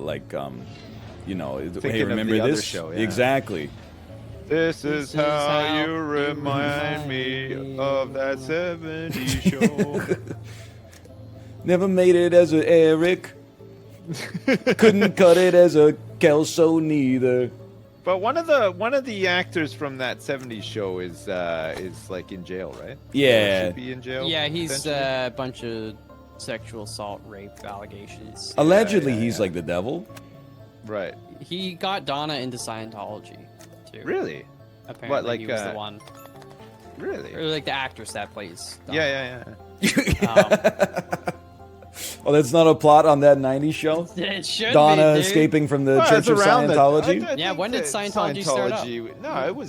like, you know, Thinking hey, remember of the this? other show, yeah. Exactly. This is how you remind me of that 70s show. Never made it as a Eric. Couldn't cut it as a Kelso neither. But one of the actors from that 70s show is like in jail, right? Yeah. Or should be in jail. Yeah, he's potentially? a bunch of sexual assault, rape allegations. Allegedly, he's like the devil. Right. He got Donna into Scientology, too. Really? Apparently, What, like, he was the one. Really? Or like the actress that plays Donna. Yeah. Oh, that's not a plot on that 90s show? It should Donna be, dude. escaping from the Well, Church it's of around that- Scientology? I Yeah, think when did that Scientology start up? No,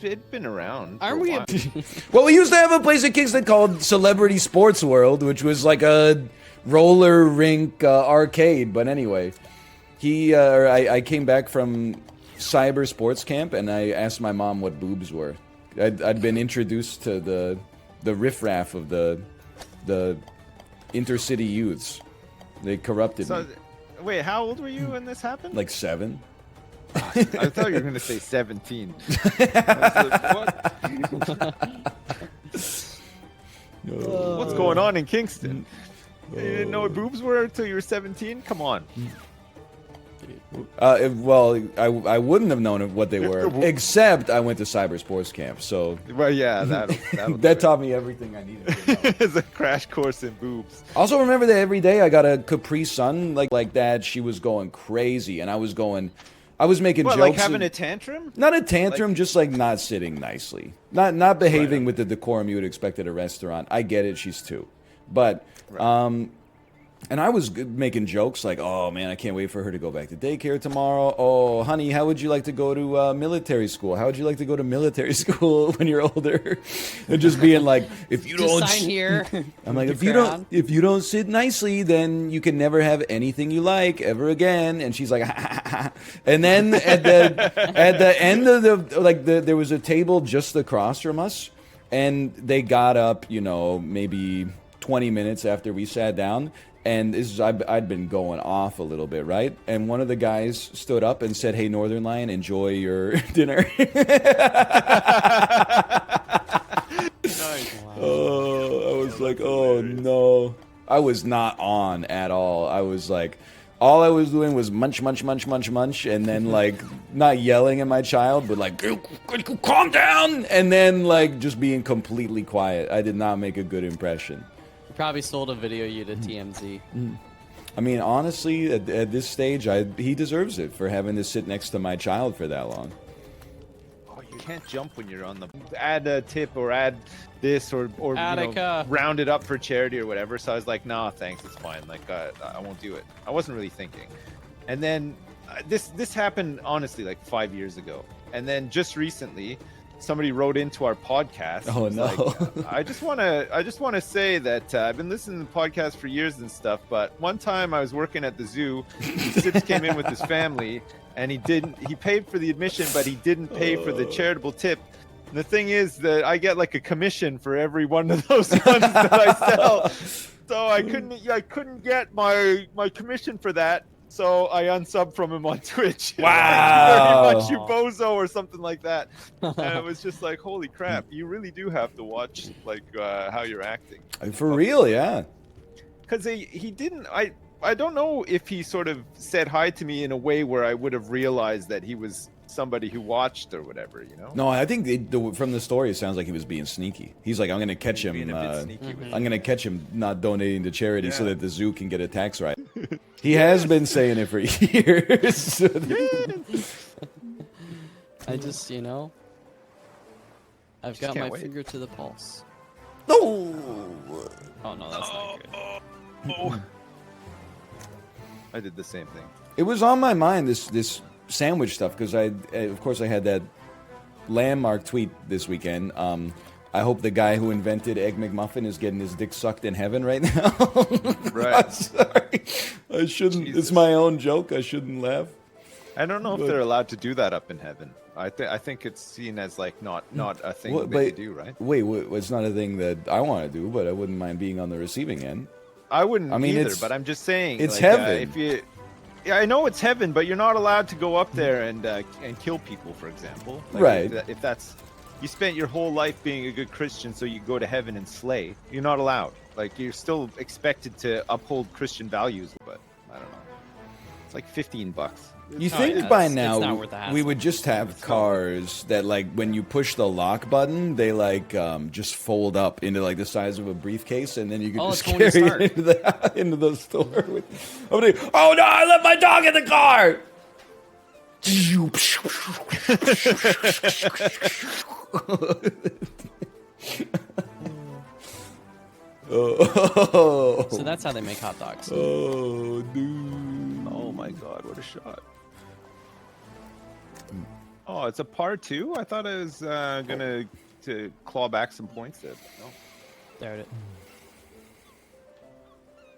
it'd been around. Aren't for a we? while. Well, we used to have a place in Kingston called Celebrity Sports World, which was like a roller rink arcade. But anyway, I came back from cyber sports camp, and I asked my mom what boobs were. I'd been introduced to the riffraff of the intercity youths. They corrupted me. Wait, how old were you when this happened? Like 7. I thought you were going to say 17. I was like, what? What's going on in Kingston? You didn't know what boobs were until you were 17? Come on. Well, I wouldn't have known what they were, except I went to cyber sports camp. So, Well, yeah, that'll that taught me everything I needed to know. It's a crash course in boobs. Also, remember that every day I got a Capri Sun like that. She was going crazy, and I was making What, jokes. like having a tantrum? Not a tantrum, just like not sitting nicely, not behaving with the decorum you would expect at a restaurant. I get it, she's 2, but and I was making jokes like, oh man, I can't wait for her to go back to daycare tomorrow. Oh, honey, how would you like to go to military school? How would you like to go to military school when you're older? And just being like, if you don't sign here. I'm like, if you don't sit nicely, then you can never have anything you like ever again. And she's like, and then at the end of there was a table just across from us, and they got up, you know, maybe 20 minutes after we sat down. And this is, I'd been going off a little bit, right? And one of the guys stood up and said, "Hey, Northern Lion, enjoy your dinner." Nice. Oh, I was like, oh no. I was not on at all. I was like, all I was doing was munch, munch, munch, munch, munch, and then like not yelling at my child, but like, calm down, and then like just being completely quiet. I did not make a good impression. Probably sold a video you to TMZ. I mean, honestly, at this stage, he deserves it for having to sit next to my child for that long. Oh, you can't jump when you're on the add a tip or add this or you know, round it up for charity or whatever. So I was like, nah, thanks, it's fine. Like I won't do it. I wasn't really thinking. And then this happened honestly like 5 years ago. And then just recently, somebody wrote into our podcast. Oh no! Like, I just want to say that I've been listening to the podcast for years and stuff. But one time I was working at the zoo. Sips came in with his family, and he paid for the admission, but he didn't pay for the charitable tip. And the thing is that I get like a commission for every one of those ones that I sell. So I couldn't get my commission for that. So I unsubbed from him on Twitch. Wow. Thank you very much, you bozo, or something like that. And it was just like, holy crap, you really do have to watch like how you're acting. For real, yeah. Because he didn't. I don't know if he sort of said hi to me in a way where I would have realized that he was somebody who watched or whatever, you know? No, I think from the story, it sounds like he was being sneaky. He's like, I'm going to catch him. I'm going to catch him not donating to charity so that the zoo can get a tax write. He has been saying it for years. I just, you know, I've got my finger to the pulse. No. Oh no, that's not good. I did the same thing. It was on my mind, this sandwich stuff, because of course I had that landmark tweet this weekend. I hope the guy who invented Egg McMuffin is getting his dick sucked in heaven right now. Right. I'm sorry. I shouldn't. Jesus. It's my own joke. I shouldn't laugh. I don't know if they're allowed to do that up in heaven. I think it's seen as like not a thing that they do, right? Wait, it's not a thing that I want to do, but I wouldn't mind being on the receiving end. I wouldn't I mean, either, but I'm just saying. It's like, heaven. If you, Yeah, I know it's heaven, but you're not allowed to go up there and kill people, for example. Like, Right. If that's you spent your whole life being a good Christian, so you go to heaven and slay. You're not allowed. Like, you're still expected to uphold Christian values, but I don't know. It's like $15. You Oh, think yeah, by it's not now worth the we hassle. would just have cars that, like, when you push the lock button, they like just fold up into like the size of a briefcase, and then you could Oh, just it's Tony carry Stark. it into the store. With, oh no! I left my dog in the car. Oh. So that's how they make hot dogs. Oh, dude. Oh my god, what a shot. Oh, it's a par 2? I thought I was gonna to claw back some points there. But no. There it is.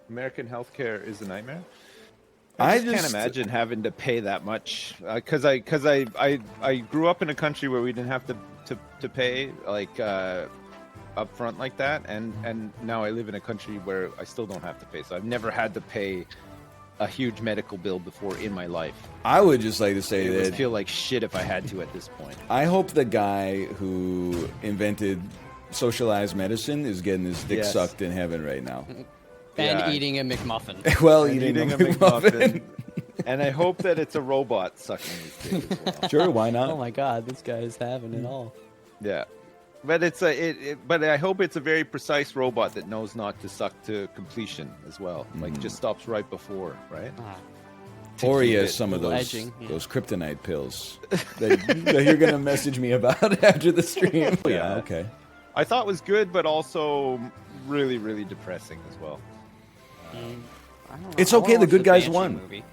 American healthcare is a nightmare. I I just can't imagine having to pay that much because I grew up in a country where we didn't have to pay like up front like that, and now I live in a country where I still don't have to pay. So I've never had to pay a huge medical bill before in my life. I would just like to say It that would feel like shit if I had to at this point. I hope the guy who invented socialized medicine is getting his dick Yes. sucked in heaven right now. And Yeah. eating a McMuffin. Well, And eating a McMuffin. McMuffin. And I hope that it's a robot sucking his dick as well. Sure, why not? Oh my god, this guy is having it all. Yeah, but it's but I hope it's a very precise robot that knows not to suck to completion as well. Like just stops right before, right? Ah. Or he keep has it some of those edging, yeah. those kryptonite pills that you're gonna message me about after the stream. Oh, yeah, okay. I thought was good, but also really, really depressing as well. I don't know. It's I okay, wanna the watch good guys Banshee won. movie.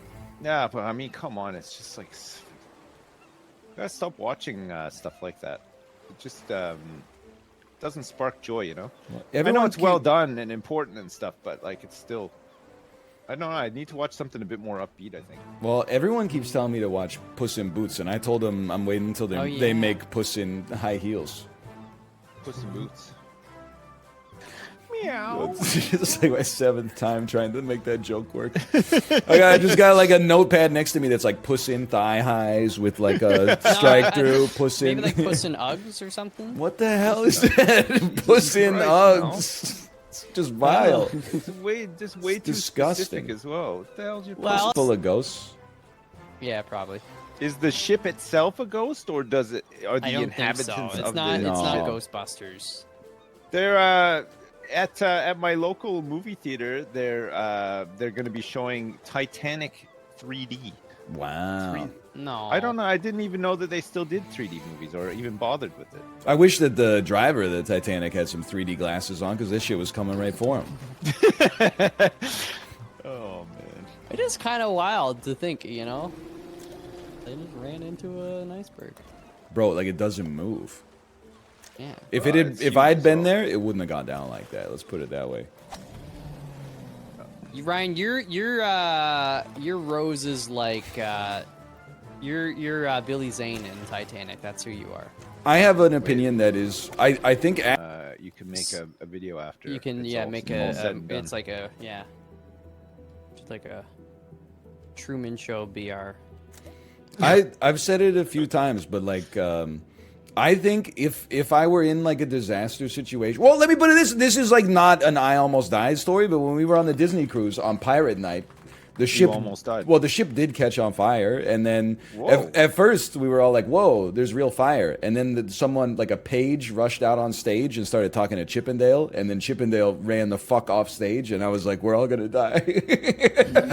Yeah, but I mean, come on, it's just like you gotta stop watching stuff like that. It just doesn't spark joy, you know. I know Everyone it's well done and important and stuff, but like it's still. I don't know. I need to watch something a bit more upbeat, I think. Well, everyone keeps telling me to watch Puss in Boots, and I told them I'm waiting until they, Oh, they yeah. make Puss in high heels. Puss in Boots. It's like my 7th time trying to make that joke work. I just got like a notepad next to me that's like Puss in thigh highs with like a strike through. Puss in. Maybe like Puss in Uggs or something? What the hell is that? Puss in Christ, Uggs. It's just vile. It's way too disgusting. specific as well. What the hell's your Well, Full of ghosts. Yeah, probably. Is the ship itself a ghost, or does it? Are the I don't think inhabitants so. It's of not. the It's not No. Ghostbusters. They're at my local movie theater. They're going to be showing Titanic 3D. Wow. No. I don't know. I didn't even know that they still did 3D movies or even bothered with it. I wish that the driver of the Titanic had some 3D glasses on because this shit was coming right for him. Oh man. It is kind of wild to think, you know. They just ran into an iceberg. Bro, like it doesn't move. Yeah. If it's if huge I'd as been well. there, it wouldn't have gone down like that. Let's put it that way. Ryan, your Rose is like you're Billy Zane in Titanic. That's who you are. I have an opinion that is, I think. You can make a video after. You can it's yeah all- make all said and done. it's like a yeah. Just like a Truman Show BR. I've said it a few times, but like, I think if I were in like a disaster situation, well, let me put it this is like not an I almost died story, but when we were on the Disney cruise on Pirate Night, the ship almost died. Well, the ship did catch on fire, and then Whoa. at first we were all like, "Whoa, there's real fire!" And then someone like a page rushed out on stage and started talking to Chippendale, and then Chippendale ran the fuck off stage, and I was like, "We're all gonna die."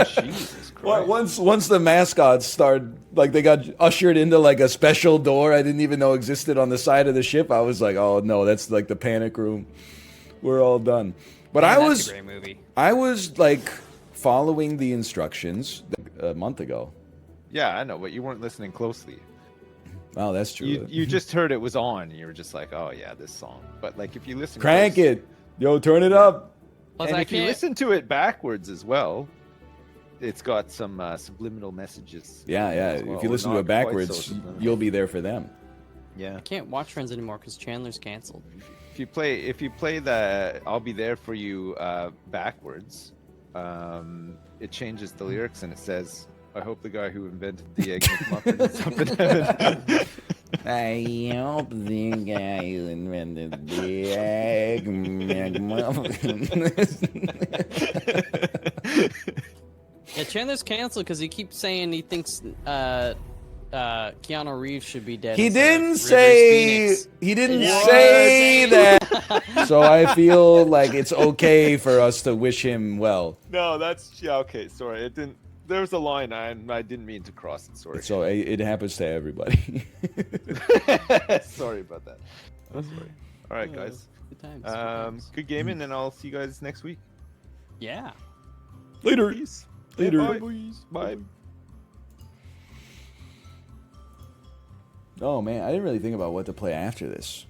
Jesus Well, Christ. once the mascots started, like they got ushered into like a special door I didn't even know existed on the side of the ship, I was like, "Oh no, that's like the panic room. We're all done." But Man, I that's was a great movie. I was like following the instructions a month ago. Yeah, I know, but you weren't listening closely. Oh, that's true. You just heard it was on. And you were just like, oh yeah, this song. But like if you listen, Crank close- it, yo, turn it up. Plus, and I if you can't- listen to it backwards as well, it's got some subliminal messages. Yeah, as if well, you or listen to not it quite so backwards, subliminal. you'll be there for them. Yeah. I can't watch Friends anymore because Chandler's canceled. If you play the "I'll Be There for You" backwards, it changes the lyrics and it says, I hope the guy who invented the egg McMuffin is up in heaven. I hope the guy who invented the egg McMuffin. Yeah, Chandler's canceled because he keeps saying he thinks Keanu Reeves should be dead. He instead of didn't Rivers say. Phoenix. He didn't What? say that. So I feel like it's okay for us to wish him well. No, that's yeah. Okay, sorry. It didn't. There was a line I didn't mean to cross it. Sorry. So it happens to everybody. Sorry about that. I'm sorry. All right, guys. Good times. Good gaming, and I'll see you guys next week. Yeah. Later. Peace. Later. Yeah, bye. Bye. Oh man, I didn't really think about what to play after this.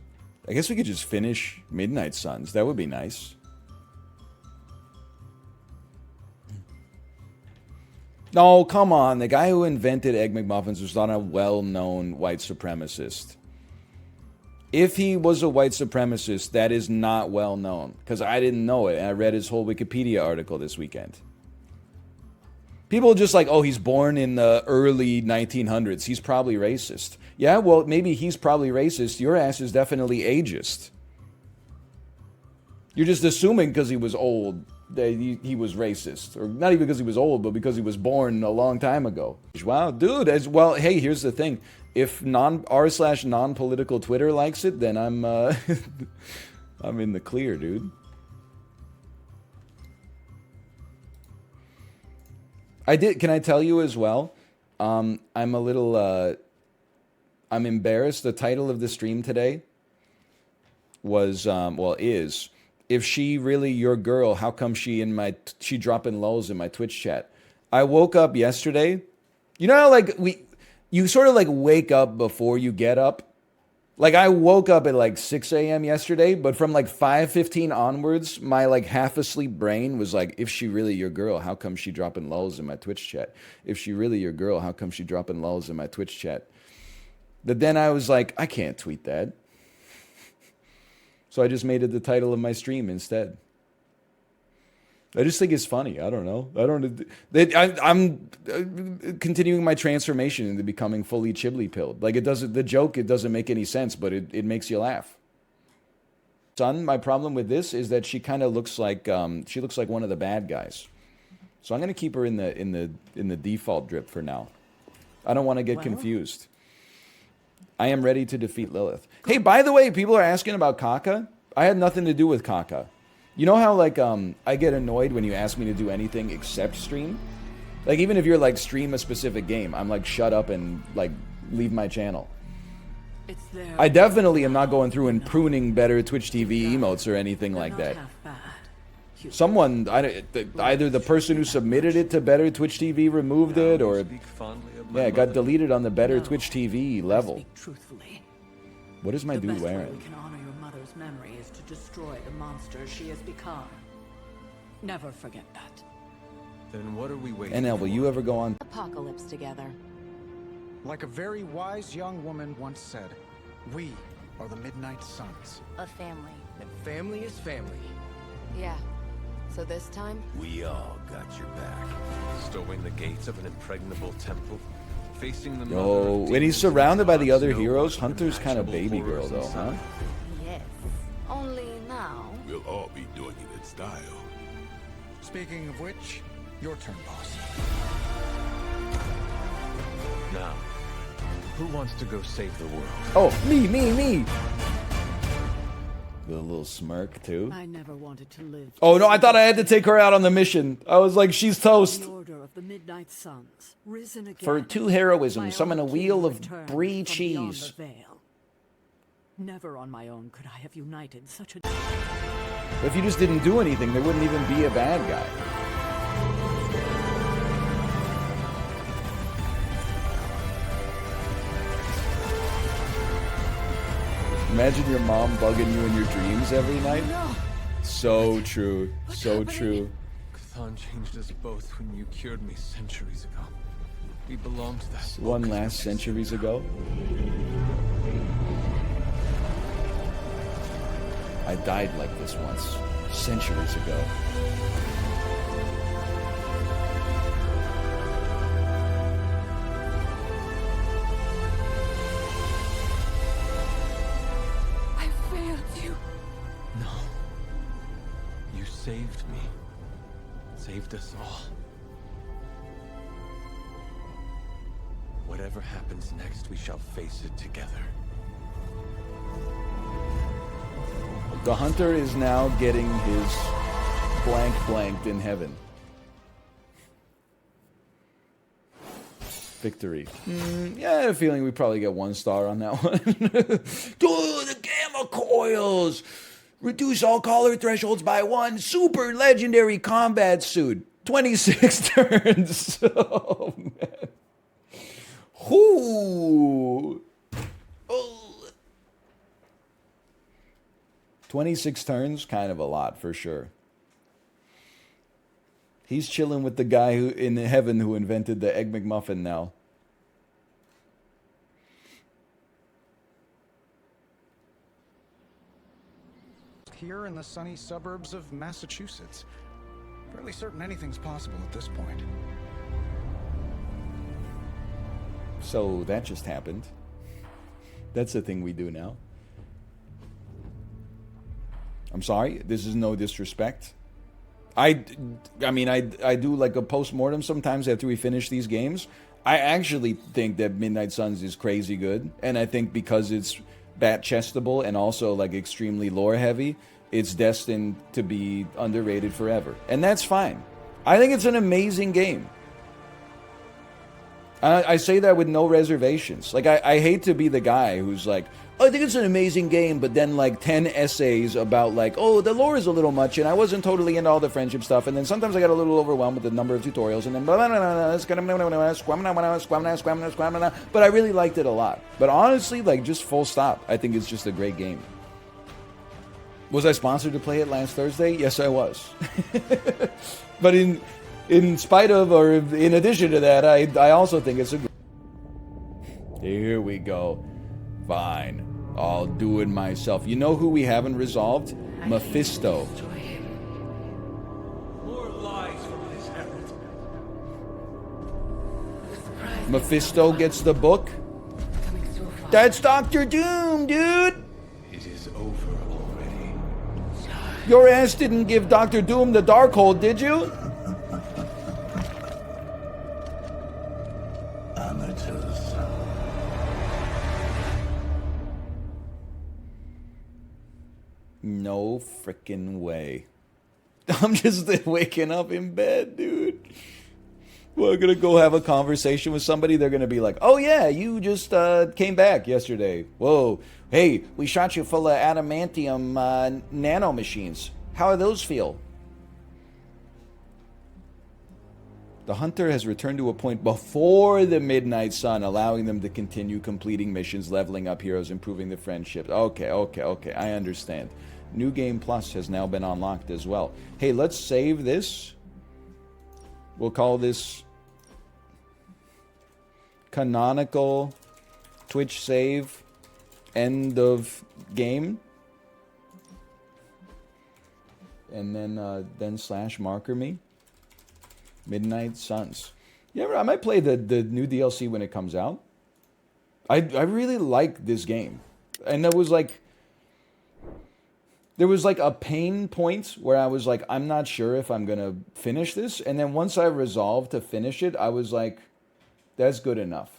I guess we could just finish Midnight Suns. That would be nice. No, come on. The guy who invented Egg McMuffins was not a well-known white supremacist. If he was a white supremacist, that is not well known. Because I didn't know it, and I read his whole Wikipedia article this weekend. People are just like, oh, he's born in the early 1900s. He's probably racist. Yeah, well, maybe he's probably racist. Your ass is definitely ageist. You're just assuming because he was old that he was racist. Or not even because he was old, but because he was born a long time ago. Wow, dude. As well, hey, here's the thing. If r/non-political Twitter likes it, then I'm I'm in the clear, dude. Can I tell you as well? I'm a little I'm embarrassed. The title of the stream today was is if she really your girl, how come she dropping lulz in my Twitch chat? I woke up yesterday. You know how like you sort of like wake up before you get up? Like I woke up at like 6 a.m. yesterday, but from like 5:15 onwards, my like half asleep brain was like, if she really your girl, how come she dropping lulz in my Twitch chat? If she really your girl, how come she dropping lulz in my Twitch chat? But then I was like, I can't tweet that. So I just made it the title of my stream instead. I just think it's funny. I don't know. I'm continuing my transformation into becoming fully chibli-pilled. Like it doesn't make any sense, but it makes you laugh. Son, my problem with this is that she kind of looks like one of the bad guys. So I'm gonna keep her in the default drip for now. I don't want to get confused. I am ready to defeat Lilith. Hey, by the way, people are asking about Kaka. I had nothing to do with Kaka. You know how like I get annoyed when you ask me to do anything except stream? Like even if you're like stream a specific game, I'm like shut up and like leave my channel. I definitely am not going through and pruning better Twitch TV emotes or anything like that. Someone, either the person who submitted it to Better Twitch TV removed it, or yeah, it got deleted on the Better Twitch TV level. What is my dude wearing? We can honor your mother's memory is to destroy the monster she has become. Never forget that. Then what are we waiting NL, will you ever go on? Apocalypse together. Like a very wise young woman once said, we are the Midnight Suns. A family. And family is family. Yeah. So this time? We all got your back. Storming the gates of an impregnable temple. Facing the Yo, when he's surrounded by the other heroes, Hunter's kind of baby girl though, huh? Yes. Only now. We'll all be doing it in style. Speaking of which, your turn, boss. Now, who wants to go save the world? Oh, me! With a little smirk too. I never wanted to live. Oh no, I thought I had to take her out on the mission. I was like, she's toast. The order of the Midnight Suns, risen again. For 2 heroism, summon a My wheel own of king brie returned from beyond cheese. the veil. Never on my own could I have united such a... If you just didn't do anything, there wouldn't even be a bad guy. Imagine your mom bugging you in your dreams every night. So true. So true. Cthon changed us both when you cured me centuries ago. We belong to that. One last centuries ago. I died like this once, centuries ago. saved us all. Whatever happens next, we shall face it together. The hunter is now getting his blanked in heaven. Victory. Yeah, I have a feeling we probably get 1 star on that one. Dude, the gamma coils! Reduce all collar thresholds by 1. Super legendary combat suit. 26 turns. Oh, man. Ooh. Oh. 26 turns, kind of a lot for sure. He's chilling with the guy who in heaven who invented the Egg McMuffin now. Here in the sunny suburbs of Massachusetts. Fairly certain anything's possible at this point. So that just happened. That's the thing we do now. I'm sorry, this is no disrespect. I mean, I do like a post-mortem sometimes after we finish these games. I actually think that Midnight Suns is crazy good. And I think because it's bat-chestable and also like extremely lore-heavy, it's destined to be underrated forever. And that's fine. I think it's an amazing game. I say that with no reservations. Like, I hate to be the guy who's like, oh, I think it's an amazing game, but then like 10 essays about like, oh, the lore is a little much, and I wasn't totally into all the friendship stuff, and then sometimes I got a little overwhelmed with the number of tutorials, and then but I really liked it a lot. But honestly, like, just full stop, I think it's just a great game. Was I sponsored to play it last Thursday? Yes, I was. But in spite of, or in addition to that, I also think it's a good... Here we go. Fine. I'll do it myself. You know who we haven't resolved? Mephisto. More lies from his herald. Mephisto gets the book. That's Dr. Doom, dude! It is over already. Your ass didn't give Dr. Doom the Darkhold, did you? Amateurs. No frickin' way. I'm just waking up in bed, dude. We're gonna go have a conversation with somebody. They're gonna be like, oh yeah, you just came back yesterday. Whoa. Hey, we shot you full of adamantium nano machines. How do those feel? The hunter has returned to a point before the Midnight Sun, allowing them to continue completing missions, leveling up heroes, improving the friendships. Okay. I understand. New Game Plus has now been unlocked as well. Hey, let's save this. We'll call this canonical Twitch save end of game. And then slash marker me. Midnight Suns. Yeah, I might play the new DLC when it comes out. I really like this game. And there was like a pain point where I was like, I'm not sure if I'm gonna finish this. And then once I resolved to finish it, I was like, that's good enough.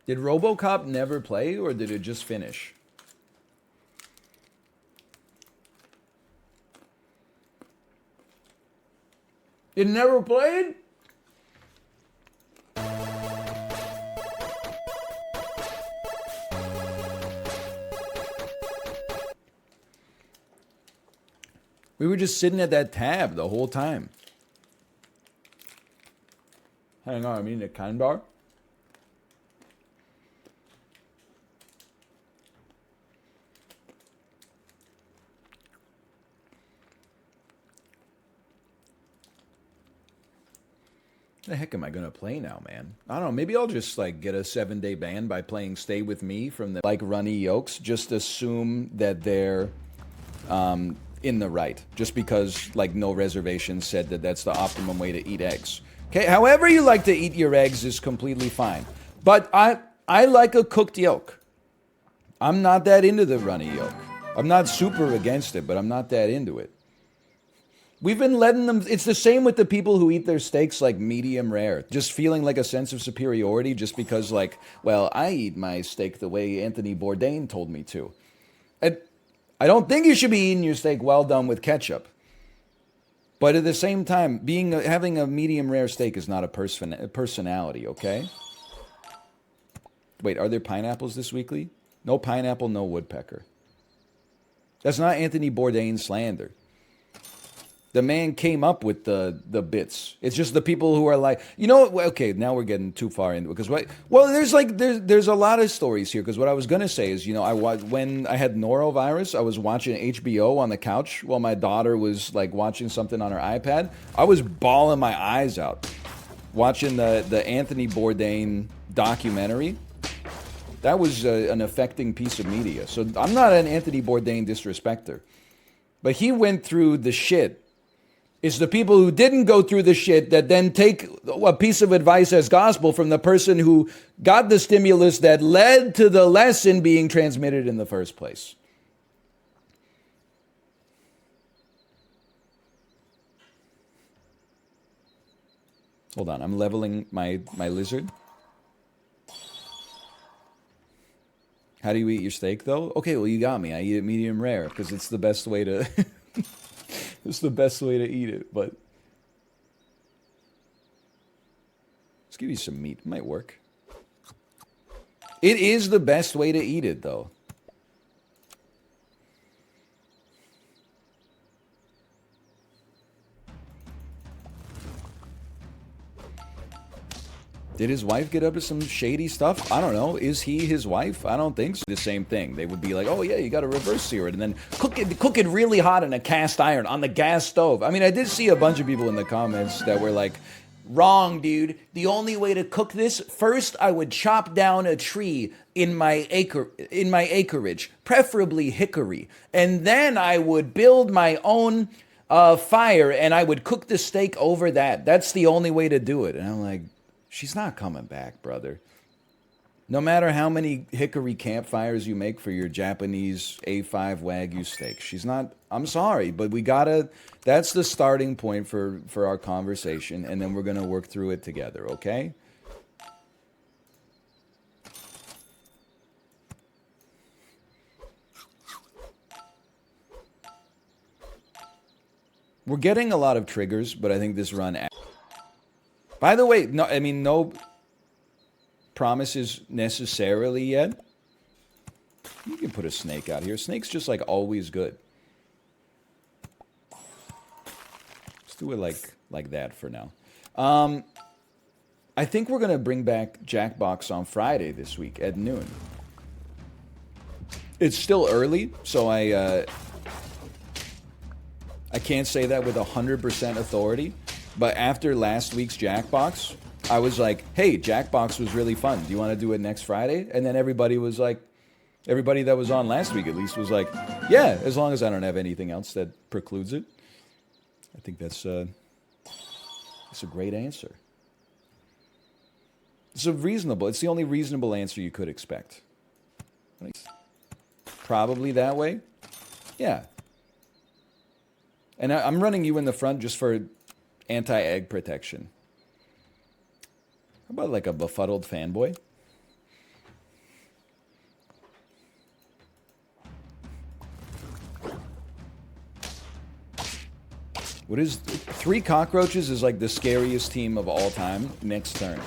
Did RoboCop never play, or did it just finish? It never played? We were just sitting at that tab the whole time. Hang on, I mean the kind bar. The heck am I gonna play now, man? I don't know. Maybe I'll just like get a 7-day ban by playing Stay With Me from the like runny yolks. Just assume that they're in the right, just because like no reservation said that that's the optimum way to eat eggs. Okay, however you like to eat your eggs is completely fine. But I like a cooked yolk. I'm not that into the runny yolk. I'm not super against it, but I'm not that into it. We've been letting them... It's the same with the people who eat their steaks like medium rare. Just feeling like a sense of superiority just because like, well, I eat my steak the way Anthony Bourdain told me to. I don't think you should be eating your steak well done with ketchup. But at the same time, having a medium rare steak is not a personality, okay? Wait, are there pineapples this weekly? No pineapple, no woodpecker. That's not Anthony Bourdain slander. The man came up with the bits. It's just the people who are like, you know what? Okay, now we're getting too far into it because there's a lot of stories here. Because what I was gonna say is, you know, when I had norovirus, I was watching HBO on the couch while my daughter was like watching something on her iPad. I was bawling my eyes out watching the Anthony Bourdain documentary. That was an affecting piece of media. So I'm not an Anthony Bourdain disrespecter, but he went through the shit. It's the people who didn't go through the shit that then take a piece of advice as gospel from the person who got the stimulus that led to the lesson being transmitted in the first place. Hold on, I'm leveling my lizard. How do you eat your steak, though? Okay, well, you got me. I eat it medium rare because it's the best way to... It's the best way to eat it, but... Let's give you some meat. It might work. It is the best way to eat it, though. Did his wife get up to some shady stuff? I don't know. Is he his wife? I don't think so. The same thing. They would be like, oh yeah, you got to reverse sear it and then cook it really hot in a cast iron on the gas stove. I mean, I did see a bunch of people in the comments that were like, wrong, dude. The only way to cook this, first I would chop down a tree in my acreage, preferably hickory, and then I would build my own fire and I would cook the steak over that. That's the only way to do it. And I'm like, she's not coming back, brother. No matter how many hickory campfires you make for your Japanese A5 Wagyu steak, she's not... I'm sorry, but we gotta... That's the starting point for our conversation, and then we're gonna work through it together, okay? We're getting a lot of triggers, but I think this run... By the way, no, I mean, no promises necessarily yet. You can put a snake out here. Snake's just like always good. Let's do it like that for now. I think we're going to bring back Jackbox on Friday this week at noon. It's still early, so I can't say that with 100% authority. But after last week's Jackbox, I was like, hey, Jackbox was really fun. Do you want to do it next Friday? And then everybody was like, everybody that was on last week at least was like, yeah, as long as I don't have anything else that precludes it. I think that's a great answer. It's the only reasonable answer you could expect. Probably that way. Yeah. And I'm running you in the front just for anti-egg protection. How about like a befuddled fanboy? What is 3 cockroaches is like the scariest team of all time. Next turn.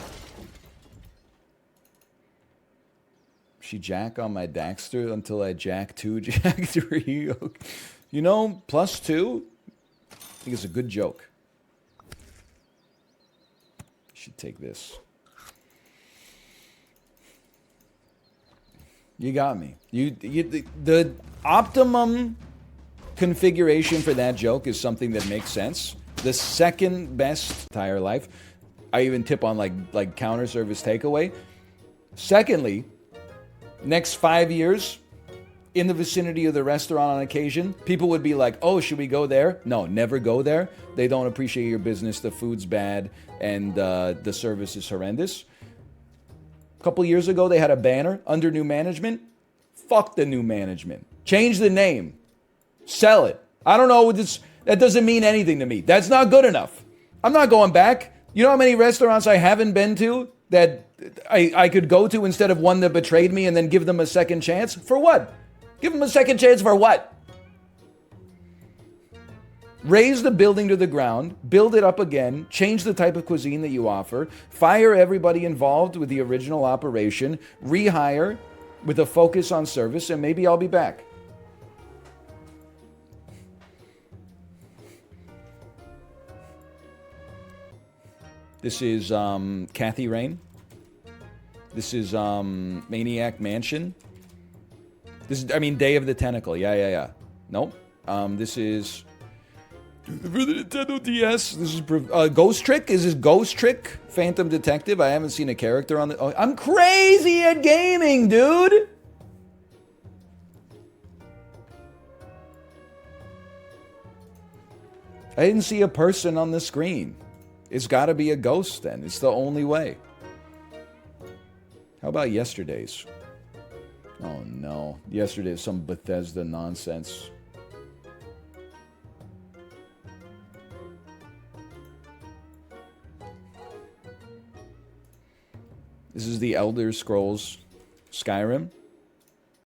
She jack on my Daxter until I jack 2, jack 3. You know, +2. I think it's a good joke. Should take this. You got me. The optimum configuration for that joke is something that makes sense. The second best entire life. I even tip on like counter service takeaway. Secondly, next 5 years, in the vicinity of the restaurant on occasion, people would be like, oh, should we go there? No, never go there. They don't appreciate your business. The food's bad and the service is horrendous. A couple years ago, they had a banner under new management. Fuck the new management. Change the name. Sell it. I don't know. That doesn't mean anything to me. That's not good enough. I'm not going back. You know how many restaurants I haven't been to that I could go to instead of one that betrayed me and then give them a second chance? For what? Give them a second chance for what? Raise the building to the ground, build it up again, change the type of cuisine that you offer, fire everybody involved with the original operation, rehire with a focus on service, and maybe I'll be back. This is Kathy Rain. This is Maniac Mansion. This is, Day of the Tentacle. Yeah. Nope. This is for the Nintendo DS. This is Ghost Trick. Is this Ghost Trick? Phantom Detective. I haven't seen a character on the. Oh, I'm crazy at gaming, dude. I didn't see a person on the screen. It's got to be a ghost then. It's the only way. How about yesterday's? Oh no. Yesterday's some Bethesda nonsense. This is the Elder Scrolls Skyrim.